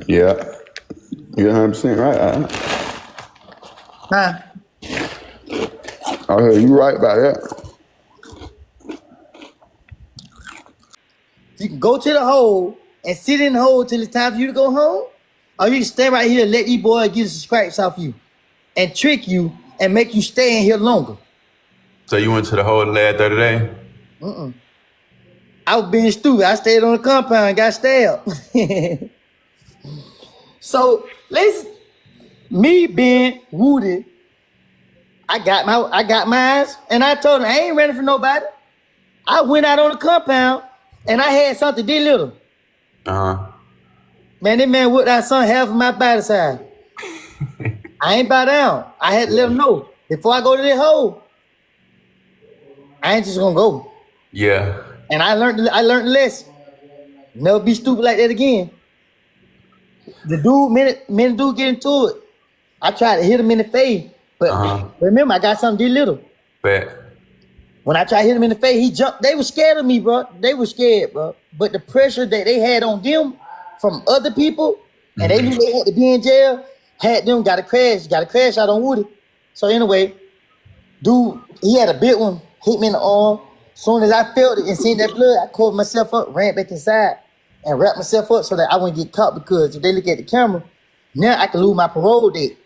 Yeah, you're 100% right. Huh? I heard you right about that. You can go to the hole and sit in the hole till it's time for you to go home, or you can stay right here and let these boys get some scraps off you and trick you and make you stay in here longer. So you went to the whole last 30 days? I was being stupid. I stayed on the compound and got stabbed. So let's me being wounded, I got mine, and I told him I ain't ready for nobody. I went out on the compound and I had something did little. Uh-huh. Man, that man whipped out some half of my body side. I ain't bow down. I had to let him know before I go to that hole. I ain't just gonna go. Yeah. And I learned the lesson. Never be stupid like that again. The dude, minute dude get into it, I tried to hit him in the face, but remember I got something did little. Bet. When I tried to hit him in the face, he jumped. They were scared of me, bro. They were scared, bro. But the pressure that they had on them from other people, and they knew they had to be in jail, had them got to crash out on Woody. So anyway, dude, he had a big one, hit me in the arm. Soon as I felt it and seen that blood, I covered myself up, ran back inside, and wrapped myself up so that I wouldn't get caught, because if they look at the camera, now I can lose my parole date.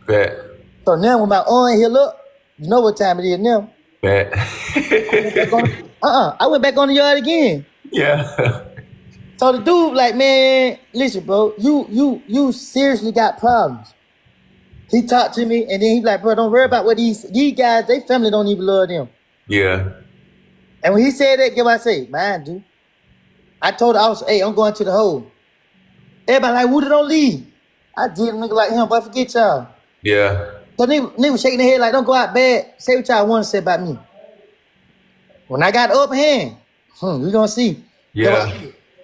Bet. So now when my arm heal up, you know what time it is now. Bet. I went back on the yard again. Yeah. So the dude like, man, listen, bro, you seriously got problems. He talked to me, and then he like, bro, don't worry about what these guys, they family don't even love them. Yeah. And when he said that, guess what I say? Man, dude. I told the officer, hey, I'm going to the hole. Everybody like, Woody, don't leave. I did a nigga like him, but forget y'all. Yeah. So nigga was shaking their head like, don't go out bad. Say what y'all want to say about me. When I got the upper hand, we gonna see. Yeah.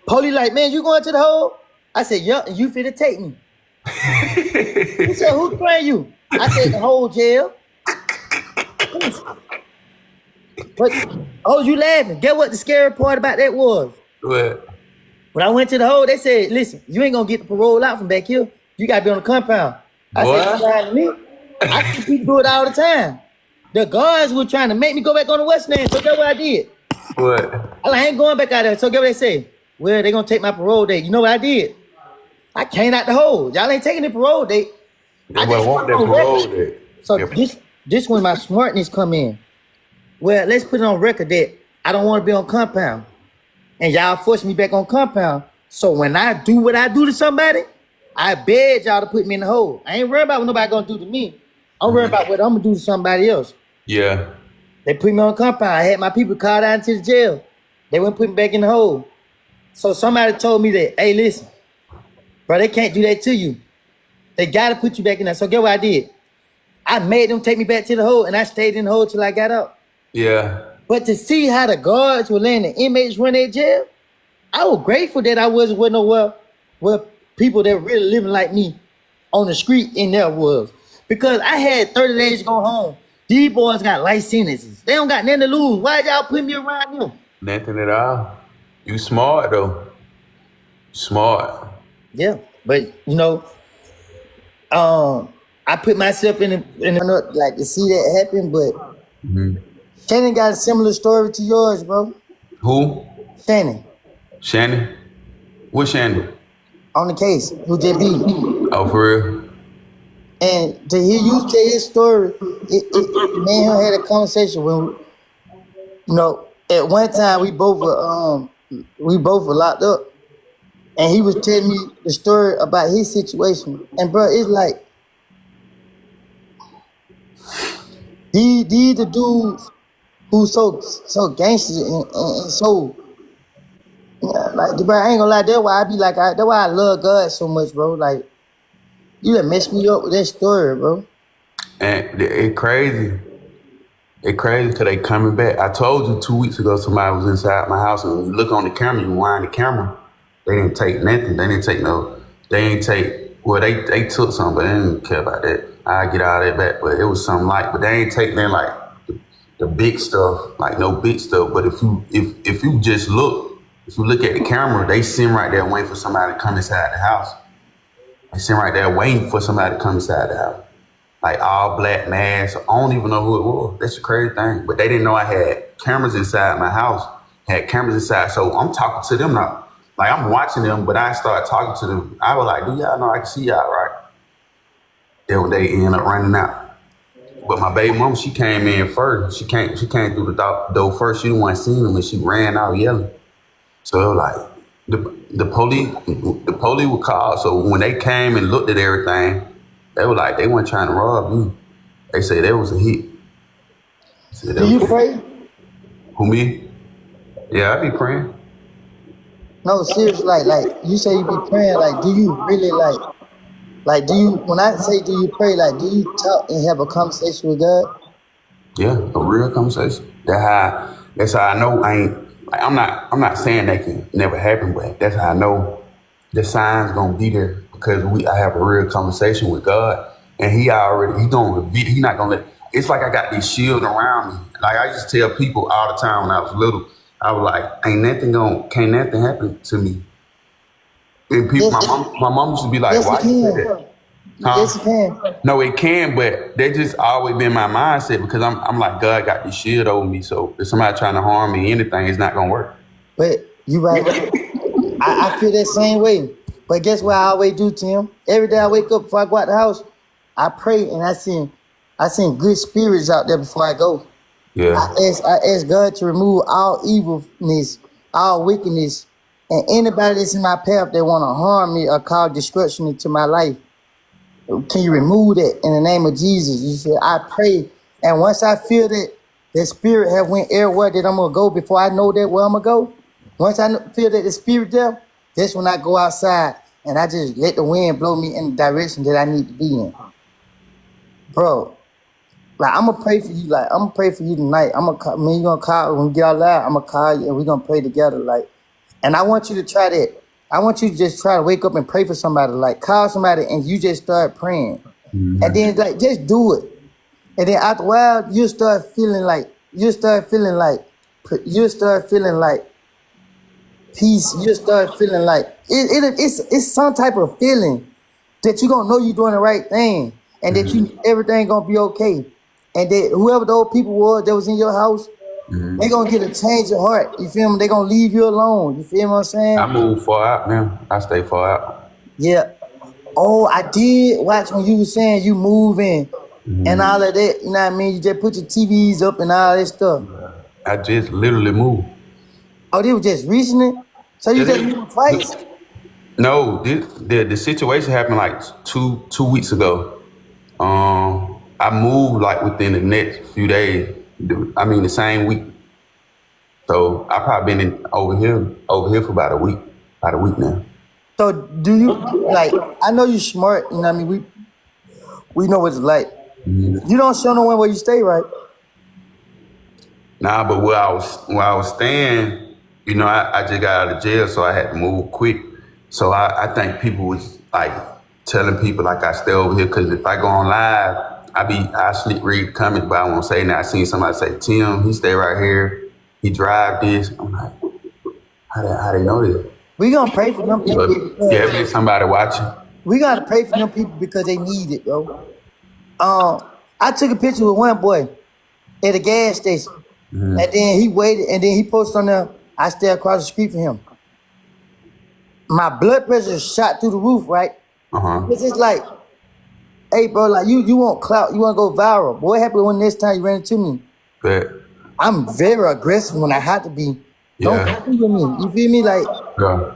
Police like, man, you going to the hole? I said, yup, and you finna take me. He said, who spraying you? I said, the whole jail. But, oh, you laughing. Get what the scary part about that was? What? When I went to the hole, they said, listen, you ain't gonna get the parole out from back here. You gotta be on the compound. I said, you lying to me? I see people do it all the time. The guards were trying to make me go back on the West End, so that's what I did. What? I ain't going back out there. So guess what they say? Well, they gonna take my parole date. You know what I did? I came out the hole. Y'all ain't taking the parole date. They want that parole date. So this when my smartness come in. Well, let's put it on record that I don't want to be on compound. And y'all force me back on compound. So when I do what I do to somebody, I beg y'all to put me in the hole. I ain't worried about what nobody gonna do to me. I'm worried about what I'm gonna do to somebody else. Yeah. They put me on compound. I had my people called out to the jail. They wouldn't put me back in the hole. So somebody told me that, hey, listen, bro, they can't do that to you. They gotta put you back in there. So guess what I did? I made them take me back to the hole, and I stayed in the hole till I got out. Yeah. But to see how the guards were letting the inmates run their jail, I was grateful that I wasn't with nowhere where people that were really living like me on the street in there was. Because I had 30 days to go home. These boys got life sentences. They don't got nothing to lose. Why y'all putting me around them? Nothing at all. You smart though. Smart. Yeah, but you know, I put myself in like to see that happen, but Shannon got a similar story to yours, bro. Who? Shannon. Shannon? What Shannon? On the case, who just beat me. Oh, for real? And to hear you tell his story, me and him had a conversation when, you know, at one time we both were locked up, and he was telling me the story about his situation. And bro, it's like these the dudes who so gangster and so like, bro, I ain't gonna lie, that's why I be like, that's why I love God so much, bro. Like, you done messed me up with that story, bro. And it crazy. It crazy because they coming back. I told you 2 weeks ago somebody was inside my house, and when you look on the camera, you wind the camera. They didn't take nothing. They ain't take, well, they took something, but they didn't care about that. I get all that back, but it was something light. But they ain't take nothing like the big stuff, like no big stuff. But if you just look, if you look at the camera, they sitting right there waiting for somebody to come inside the house. They sitting right there waiting for somebody to come inside the house. Like all black masks. I don't even know who it was. That's the crazy thing. But they didn't know I had cameras inside my house. Had cameras inside. So I'm talking to them now. Like I'm watching them, but I started talking to them. I was like, do y'all know I can see y'all, right? Then they end up running out. But my baby mom, she came in first. She came through the door first. She didn't want to see them and she ran out yelling. So it was like the police were called. So when they came and looked at everything, they were like, they weren't trying to rob you. They said that was a hit. Said that Do was you a hit. pray? Who, me? Yeah, I be praying. No, seriously, like you say you be praying, like do you really like do you when I say do you pray, like do you talk and have a conversation with God? Yeah, a real conversation. That's how I know I ain't like I'm not saying that can never happen, but that's how I know the sign's gonna be there because I have a real conversation with God and he gonna reveal, he not gonna let it's like I got this shield around me. Like I used to tell people all the time when I was little, I was like, can't nothing happen to me. And people Yes, my mom used to be like, yes why it you say can. that? Yes it Huh? can. No, it can, but that just always been my mindset because I'm like, God got this shield over me. So if somebody trying to harm me, anything, it's not gonna work. But you right. I feel that same way. But guess what I always do, Tim? Every day I wake up before I go out the house, I pray and I seen good spirits out there before I go. Yeah. I ask God to remove all evilness, all wickedness, and anybody that's in my path that want to harm me or cause destruction into my life. Can you remove that in the name of Jesus? You said I pray, and once I feel that the spirit have went everywhere that I'm gonna go before I know that where I'm gonna go. Once I feel that the spirit there, that's when I go outside and I just let the wind blow me in the direction that I need to be in, bro. Like I'm gonna pray for you. Like I'm gonna pray for you tonight. I'm gonna call, man. You gonna call when we get out loud. I'm gonna call you and we're gonna pray together. Like, and I want you to try that. I want you to just try to wake up and pray for somebody. Like call somebody and you just start praying, and Hmm. then like just do it. And then after a while, you start feeling like peace. You start feeling like it's some type of feeling that you gonna know you're doing the right thing and that you everything gonna be okay. And that whoever those people was that was in your house, they gonna get a change of heart. You feel me? They gonna leave you alone. You feel what I'm I saying? move far out now. I stay far out. Yeah. Oh, I did watch when you was saying you moving and all of that. You know what I mean? You just put your TVs up and all that stuff. I just literally moved. Oh, they was just recently? So you Yeah, just moved twice? no, the situation happened like two weeks ago. I moved like within the next few days. I mean the same week. So I probably been over here for about a week now. So do you like I know you smart, you know what I mean? We know what it's like. You don't show no one where you stay, right? Nah, but where I was staying, I just got out of jail, so I had to move quick. So I think people was like telling people like I stay over here because if I go on live, I sleep read the comments, but I won't say that. I seen somebody say Tim, he stay right here, he drive this. I'm like, how they know this? We gonna pray for them people But yeah, because if somebody watching. we gotta pray for them people because they need it, bro. I took a picture with one boy at a gas station. And then he waited and then he posted on there, I stay across the street from him. My blood pressure shot through the roof, right? Uh huh. It's just like, hey bro, like you want clout, you wanna go viral. But what happened when next time you ran into me? But I'm very aggressive when I have to be. Don't yeah, compete with me. You feel me? Like, yeah.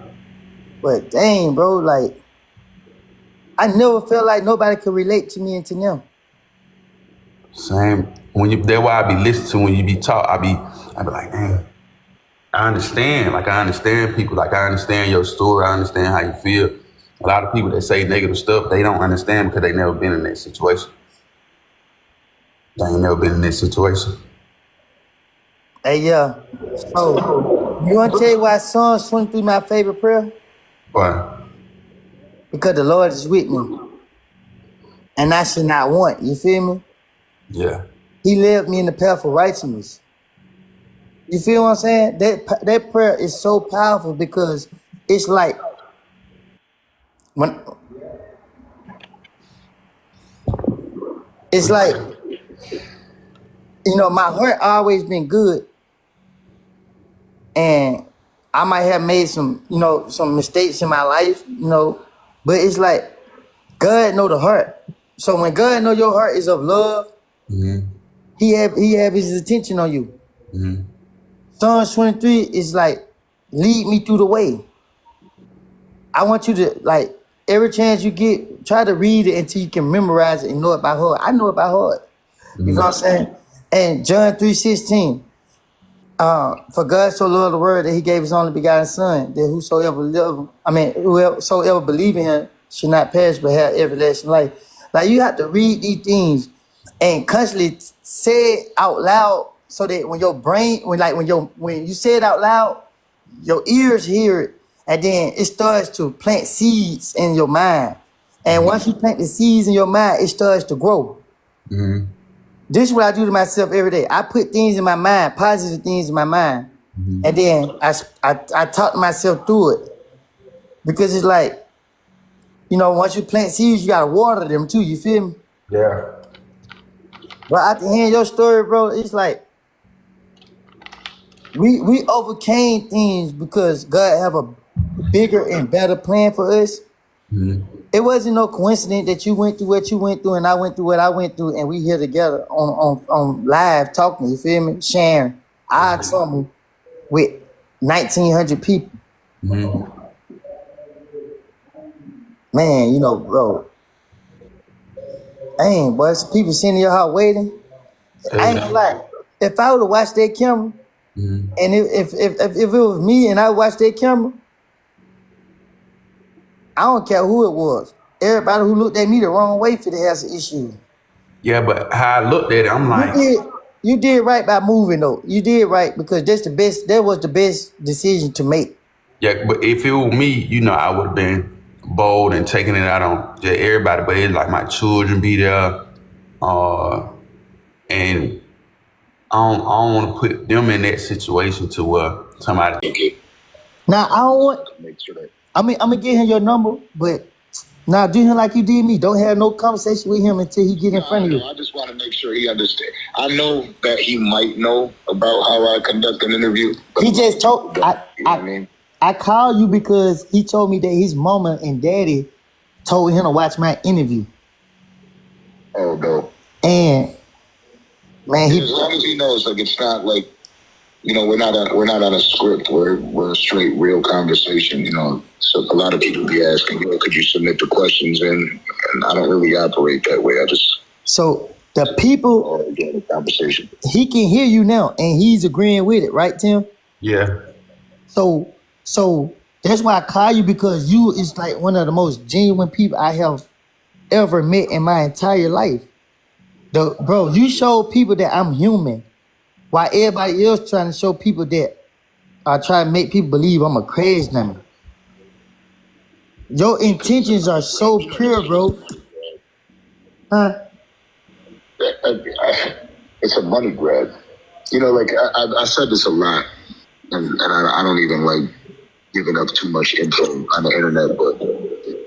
but dang, bro, like I never felt like nobody could relate to me and to them. Same. That's why I be listening to when you be talk. I be like, dang. I understand. Like I understand people. Like I understand your story. I understand how you feel. A lot of people that say negative stuff, they don't understand because they never been in that situation. They ain't never been in that situation. Hey, yeah. So, you want to tell you why Psalms 23 my favorite prayer? But Because the Lord is with me, and I should not want. You feel me? yeah, He led me in the path of righteousness. You feel what I'm saying? That prayer is so powerful because it's like when It's like, you know, my heart always been good, and I might have made some, you know, some mistakes in my life, you know, but it's like God know the heart. So when God know your heart is of love, he have his attention on you. Psalms 23 is like, lead me through the way. I want you to, like, every chance you get, try to read it until you can memorize it and know it by heart. I know it by heart. You know what I'm saying? And John 3:16, for God so loved the world that he gave his only begotten son, that whosoever believe in him should not perish but have everlasting life. Like, you have to read these things and constantly say it out loud so that when your brain, when you say it out loud, your ears hear it, and then it starts to plant seeds in your mind. And once you plant the seeds in your mind, it starts to grow. This is what I do to myself every day. I put things in my mind, positive things in my mind, and then I talk to myself through it. Because it's like, you know, once you plant seeds, you gotta water them too. You feel me? Yeah. But after hearing your story, bro, it's like we overcame things because God have a bigger and better plan for us. It wasn't no coincidence that you went through what you went through and I went through what I went through, and we here together on live talking. You feel me? Sharing our trouble with 1,900 people. Man, you know, bro. Dang, boy, some people sitting in your house waiting. I ain't gonna lie. If I would have watched that camera, and if it was me and I watched that camera, I don't care who it was. Everybody who looked at me the wrong way for the has an issue. Yeah, but how I looked at it, I'm like, You did right by moving though. You did right because that was the best decision to make. yeah, but if it was me, you know, I would have been bold and taking it out on just everybody. But it's like my children be there, and I don't want to put them in that situation to where somebody. Okay. Now I don't want. I'm gonna get him your number, but now do him like you did me. Don't have no conversation with him until he get in front of you. I just want to make sure he understands. I know that he might know about how I conduct an interview. He just told. You know what I mean? I called you because he told me that his mama and daddy told him to watch my interview. Oh no. And man, as long as he knows, like, it's not like, you know, we're not on a script. We're a straight, real conversation. You know, so a lot of people be asking, you know, could you submit the questions in? And I don't really operate that way. I just the people get a conversation. He can hear you now, and he's agreeing with it, right, Tim? Yeah. So that's why I call you, because you is like one of the most genuine people I have ever met in my entire life. Bro, you show people that I'm human, while everybody else trying to show people that I try to make people believe I'm a crazy number. Your intentions are so pure, bro. Huh? It's a money grab. You know, like I said this a lot, and I don't even like giving up too much info on the internet, but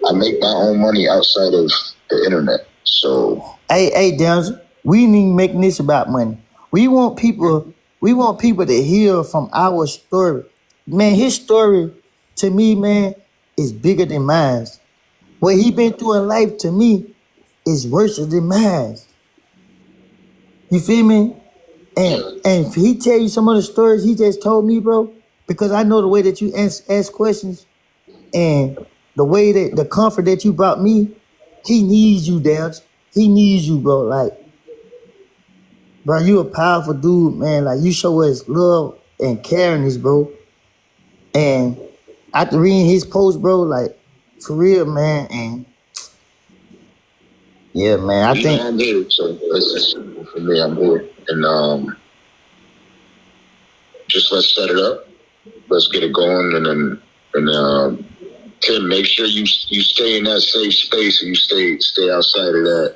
I make my own money outside of the internet. So hey, Downs, we need making this about money. We want people to hear from our story. Man, his story to me, man, is bigger than mine. What he been through in life to me is worse than mine. You feel me? And if he tell you some of the stories he just told me, bro, because I know the way that you ask questions and the way that the comfort that you brought me, he needs you, Downs. He needs you, bro. Like, bro, you a powerful dude, man. Like, you show us love and caringness, bro. And after reading his post, bro, like, for real, man, and yeah, man, I think I'm here, so it's simple for me. I'm here, and just let's set it up. Let's get it going, and Tim, make sure you stay in that safe space and you stay outside of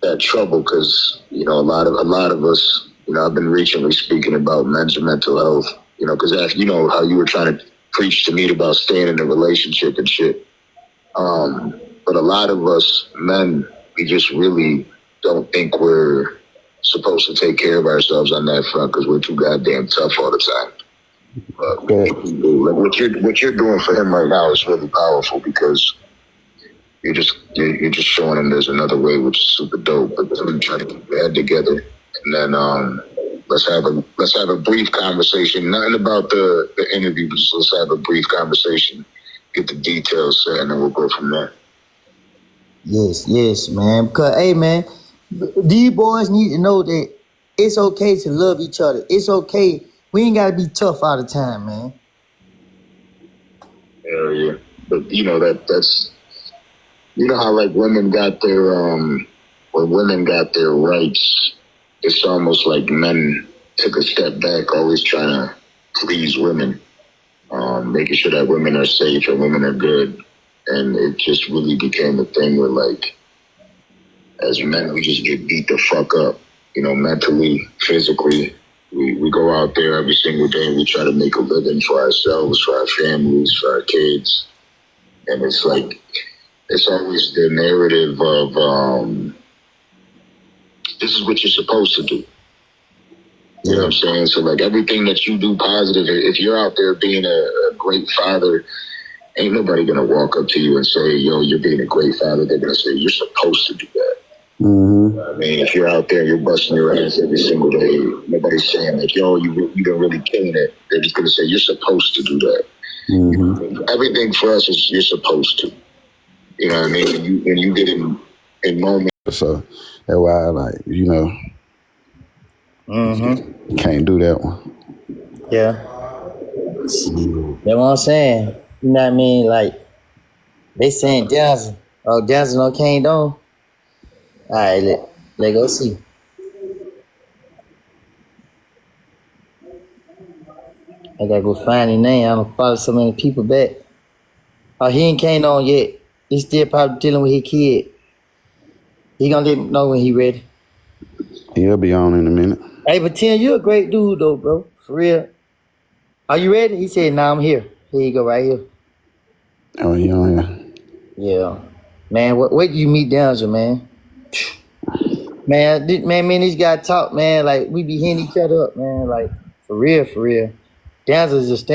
that trouble, because you know a lot of us. You know, I've been recently speaking about men's mental health. You know, because you know how you were trying to preach to me about staying in a relationship and shit. But a lot of us men we just really don't think we're supposed to take care of ourselves on that front because we're too goddamn tough all the time. But like what you're doing for him right now is really powerful because you're just showing him there's another way, which is super dope. But I'm trying to keep your head together, and then let's have a brief conversation. Nothing about the interview, but just let's have a brief conversation, get the details set, and then we'll go from there. Yes, man. Because, hey, man, these boys need to know that it's okay to love each other. It's okay. We ain't got to be tough all the time, man. Yeah. But, that's, how, like, women got their, when women got their rights, it's almost like men took a step back, always trying to please women, making sure that women are safe and women are good. And it just really became a thing where, like, as men, we just get beat the fuck up, mentally, physically. We go out there every single day and we try to make a living for ourselves, for our families, for our kids. And it's like, it's always the narrative of, this is what you're supposed to do. You know what I'm saying? So, like, everything that you do positive, if you're out there being a great father, ain't nobody going to walk up to you and say, yo, you're being a great father. They're going to say, you're supposed to do that. Mm-hmm. I mean, if you're out there and you're busting your ass every single day, nobody's saying, like, yo, you've been really killing it. They're just going to say, you're supposed to do that. Mm-hmm. Everything for us is you're supposed to. You know what I mean? When you get in moments. So that's why I like, can't do that one. Yeah. That's what I'm saying. You know what I mean? Like, they saying Johnson. Oh, Johnson on Kane Dome. All right, let go see. I gotta go find his name. I don't follow so many people back. Oh, he ain't came on yet. He's still probably dealing with his kid. He gonna let me know when he ready. He'll be on in a minute. Hey, but Tim, you a great dude though, bro. For real. Are you ready? He said, nah, I'm here. Here you go, right here. Oh, he on here. Yeah. Man, where did you meet Denzel, man? Man, me and this guy talk, man, like we be hitting each other up, man, like for real. Denzel's just standing.